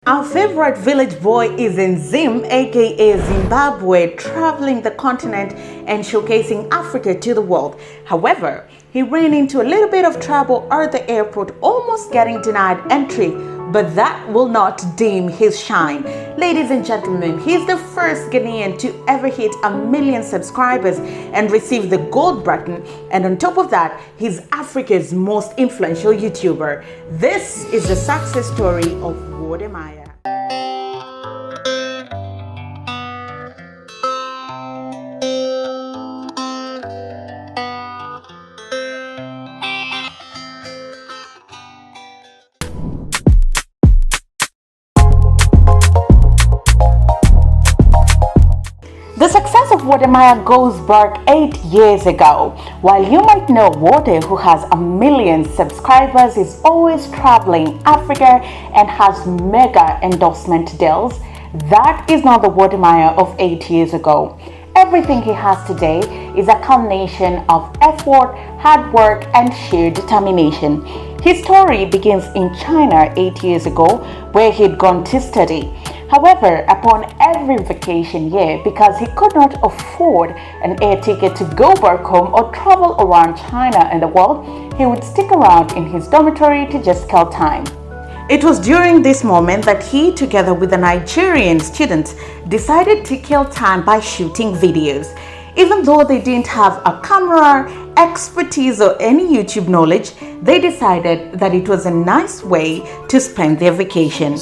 Our favorite village boy is in Zim, aka Zimbabwe, traveling the continent and showcasing Africa to the world. However, he ran into a little bit of trouble at the airport, almost getting denied entry, but that will not dim his shine. Ladies and gentlemen, he's the first Ghanaian to ever hit 1 million subscribers and receive the gold button, and on top of that, he's Africa's most influential YouTuber. This is the success story of Wode Maya. The success of Wode Maya goes back 8 years ago. While you might know Wode, who has 1 million subscribers, is always traveling Africa and has mega endorsement deals, that is not the Wode Maya of 8 years ago. Everything he has today is a culmination of effort, hard work, and sheer determination. His story begins in China 8 years ago, where he'd gone to study. However, upon every vacation year, because he could not afford an air ticket to go back home or travel around China and the world, he would stick around in his dormitory to just kill time. It was during this moment that he, together with a Nigerian student, decided to kill time by shooting videos. Even though they didn't have a camera, expertise, or any YouTube knowledge, they decided that it was a nice way to spend their vacation.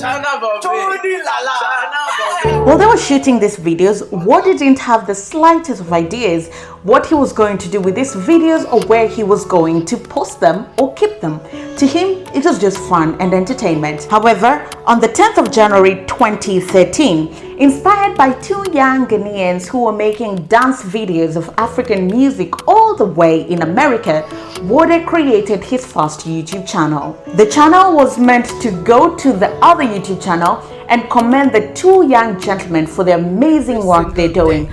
While they were shooting these videos, Wode didn't have the slightest of ideas what he was going to do with these videos or where he was going to post them or keep them. To him, it was just fun and entertainment. However, on the 10th of January 2013, inspired by two young Ghanaians who were making dance videos of African music all the way in America, Wode created his first YouTube channel. The channel was meant to go to the other YouTube channel and commend the two young gentlemen for the amazing work they're doing.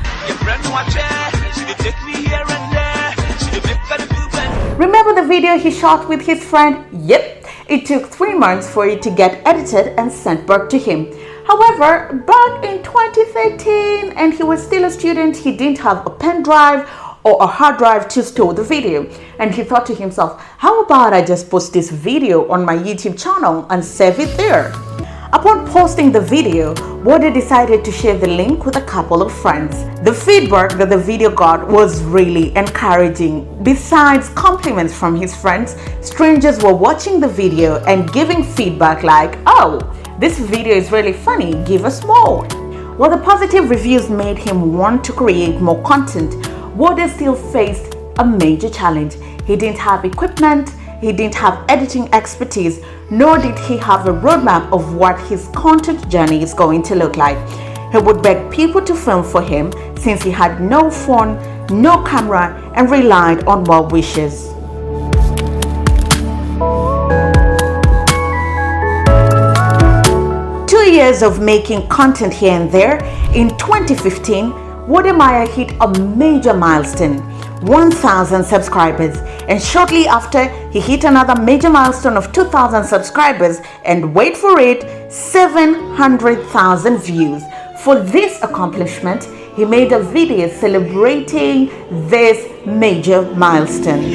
Remember the video he shot with his friend? Yep, it took 3 months for it to get edited and sent back to him. However, back in 2013, and he was still a student, he didn't have a pen drive or a hard drive to store the video, and he thought to himself, how about I just post this video on my YouTube channel and save it there? Upon posting the video, Wode decided to share the link with a couple of friends. The feedback that the video got was really encouraging. Besides compliments from his friends, strangers were watching the video and giving feedback like, oh, this video is really funny, give us more. While the positive reviews made him want to create more content, Wode still faced a major challenge. He didn't have equipment, he didn't have editing expertise, nor did he have a roadmap of what his content journey is going to look like. He would beg people to film for him since he had no phone, no camera, and relied on well wishes. Years of making content here and there, in 2015, Wode Maya hit a major milestone, 1,000 subscribers, and shortly after, he hit another major milestone of 2,000 subscribers, and wait for it, 700,000 views. For this accomplishment, he made a video celebrating this major milestone.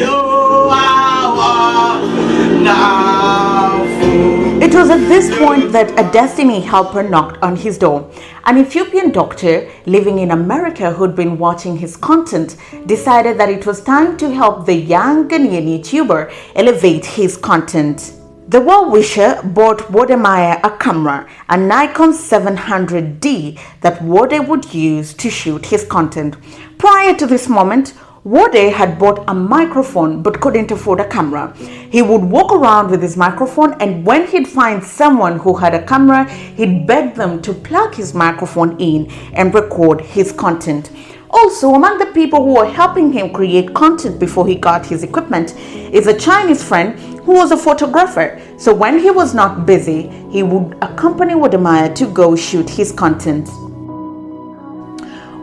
It was at this point that a destiny helper knocked on his door. An Ethiopian doctor living in America who'd been watching his content decided that it was time to help the young Ghanaian YouTuber elevate his content. The well-wisher bought Wode Maya a camera, a Nikon 700D that Wode would use to shoot his content. Prior to this moment, Wode had bought a microphone but couldn't afford a camera. He would walk around with his microphone, and when he'd find someone who had a camera, he'd beg them to plug his microphone in and record his content. Also, among the people who were helping him create content before he got his equipment is a Chinese friend who was a photographer. So when he was not busy, he would accompany Wode Maya to go shoot his content.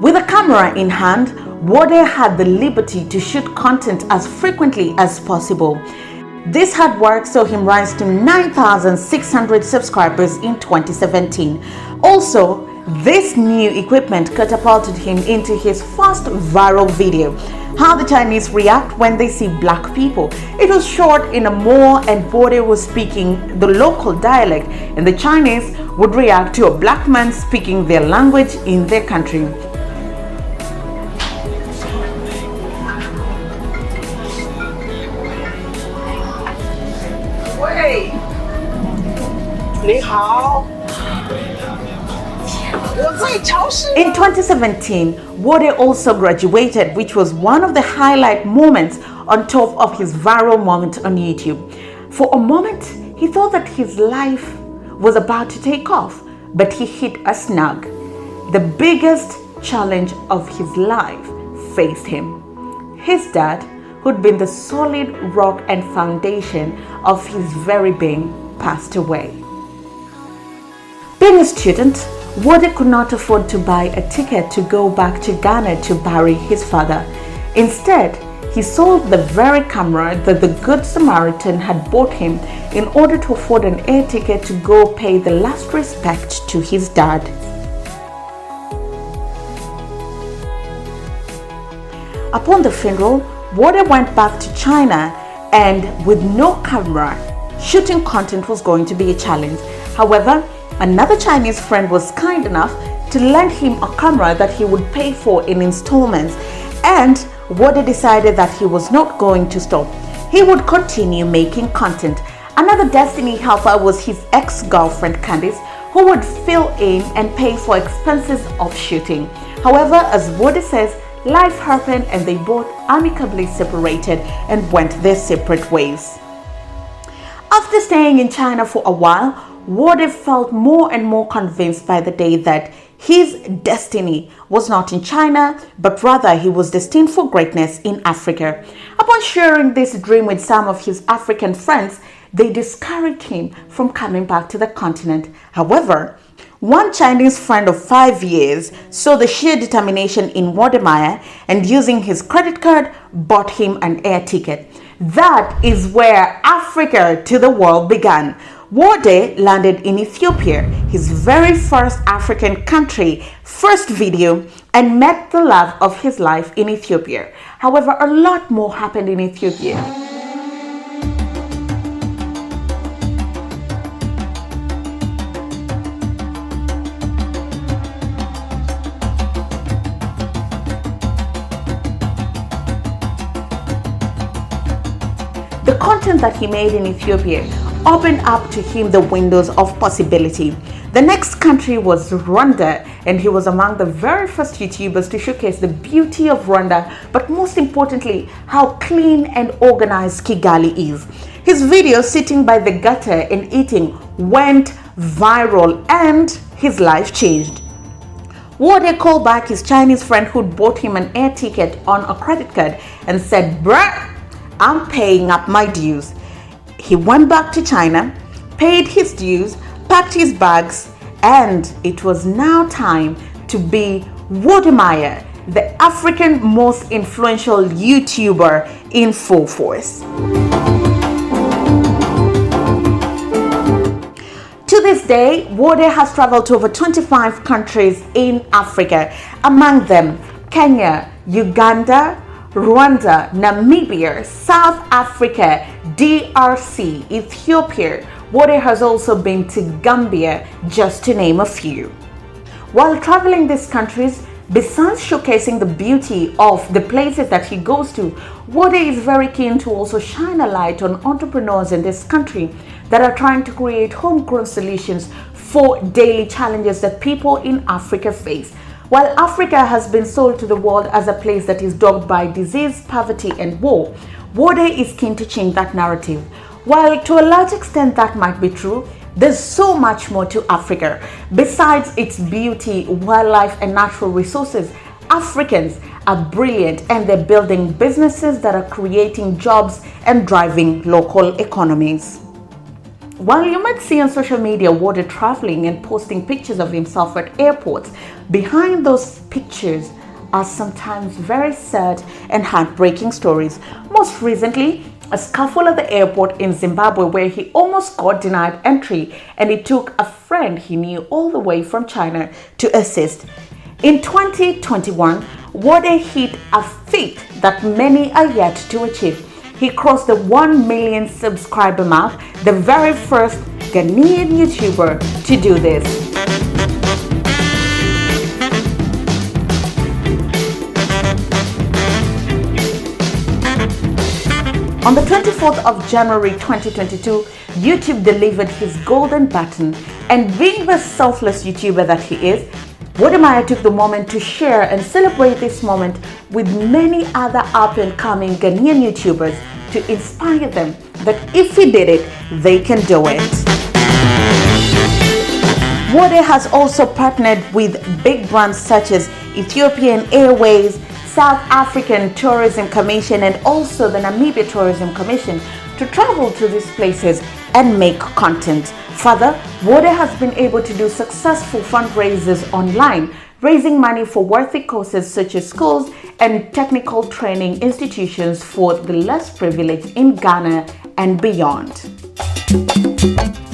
With a camera in hand, Wode had the liberty to shoot content as frequently as possible. This hard work saw him rise to 9,600 subscribers in 2017. Also, this new equipment catapulted him into his first viral video, how the Chinese react when they see black people. It was short in a Mo, and Wode was speaking the local dialect, and the Chinese would react to a black man speaking their language in their country. Wait. 你好。 In 2017, Wode also graduated, which was one of the highlight moments on top of his viral moment on YouTube. For a moment, he thought that his life was about to take off, but he hit a snag. The biggest challenge of his life faced him. His dad, who'd been the solid rock and foundation of his very being, passed away. Being a student, Wode could not afford to buy a ticket to go back to Ghana to bury his father. Instead, he sold the very camera that the Good Samaritan had bought him in order to afford an air ticket to go pay the last respect to his dad. Upon the funeral, Wode went back to China, and with no camera, shooting content was going to be a challenge. However, another Chinese friend was kind enough to lend him a camera that he would pay for in installments, and Wode decided that he was not going to stop. He would continue making content. Another destiny helper was his ex-girlfriend Candice, who would fill in and pay for expenses of shooting. However, as Wode says, life happened and they both amicably separated and went their separate ways. After staying in China for a while, Wode felt more and more convinced by the day that his destiny was not in China, but rather he was destined for greatness in Africa. Upon sharing this dream with some of his African friends, they discouraged him from coming back to the continent. However, one Chinese friend of 5 years saw the sheer determination in Wode Maya and, using his credit card, bought him an air ticket. That is where Africa to the world began. Wode landed in Ethiopia, his very first African country, first video, and met the love of his life in Ethiopia. However, a lot more happened in Ethiopia. The content that he made in Ethiopia opened up to him the windows of possibility. The next country was Rwanda, and he was among the very first YouTubers to showcase the beauty of Rwanda, but most importantly, how clean and organized Kigali is. His video sitting by the gutter and eating went viral, and his life changed. Wode called back his Chinese friend who'd bought him an air ticket on a credit card and said, "Bruh, I'm paying up my dues." He went back to China, paid his dues, packed his bags, and it was now time to be Wode Maya, the African most influential YouTuber in full force. To this day, Wode has traveled to over 25 countries in Africa, among them Kenya, Uganda, Rwanda, Namibia, South Africa, DRC, Ethiopia. Wode has also been to Gambia, just to name a few. While traveling these countries, besides showcasing the beauty of the places that he goes to, Wode is very keen to also shine a light on entrepreneurs in this country that are trying to create homegrown solutions for daily challenges that people in Africa face. While Africa has been sold to the world as a place that is dogged by disease, poverty, and war, Wode is keen to change that narrative. While to a large extent that might be true, there's so much more to Africa. Besides its beauty, wildlife, and natural resources, Africans are brilliant, and they're building businesses that are creating jobs and driving local economies. While you might see on social media Wode traveling and posting pictures of himself at airports, behind those pictures are sometimes very sad and heartbreaking stories. Most recently, a scuffle at the airport in Zimbabwe where he almost got denied entry, and it took a friend he knew all the way from China to assist. In 2021, Wode hit a feat that many are yet to achieve. He crossed the 1 million subscriber mark, the very first Ghanaian YouTuber to do this. On the 24th of January 2022, YouTube delivered his golden button, and being the selfless YouTuber that he is, Wode Maya took the moment to share and celebrate this moment with many other up-and-coming Ghanaian YouTubers to inspire them that if he did it, they can do it. Wode has also partnered with big brands such as Ethiopian Airways, South African Tourism Commission, and also the Namibia Tourism Commission to travel to these places and make content. Further, Wode has been able to do successful fundraisers online, raising money for worthy causes such as schools and technical training institutions for the less privileged in Ghana and beyond.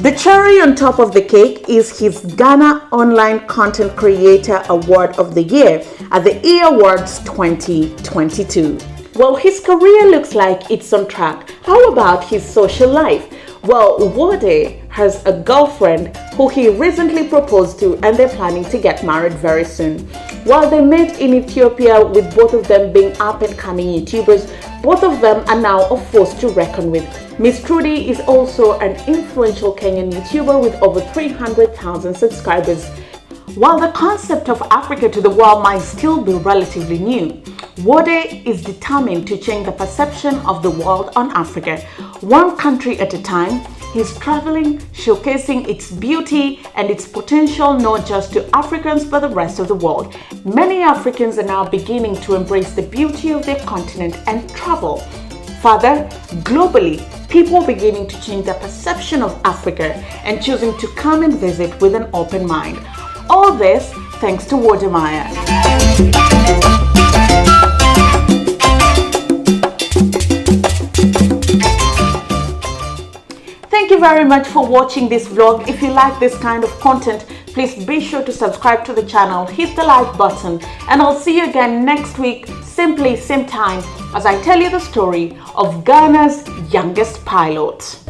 The cherry on top of the cake is his Ghana Online Content Creator Award of the Year at the E Awards 2022. Well, his career looks like it's on track. How about his social life? Well, Wode has a girlfriend who he recently proposed to, and they're planning to get married very soon. While they met in Ethiopia, with both of them being up-and-coming YouTubers, both of them are now a force to reckon with. Miss Trudy is also an influential Kenyan YouTuber with over 300,000 subscribers. While the concept of Africa to the world might still be relatively new, Wode is determined to change the perception of the world on Africa. One country at a time, he's traveling, showcasing its beauty and its potential not just to Africans but the rest of the world. Many Africans are now beginning to embrace the beauty of their continent and travel. Further, globally, people are beginning to change their perception of Africa and choosing to come and visit with an open mind. All this thanks to Wode Maya. Thank you very much for watching this vlog. If you like this kind of content, please be sure to subscribe to the channel, hit the like button, and I'll see you again next week, same place, same time, as I tell you the story of Ghana's youngest pilot.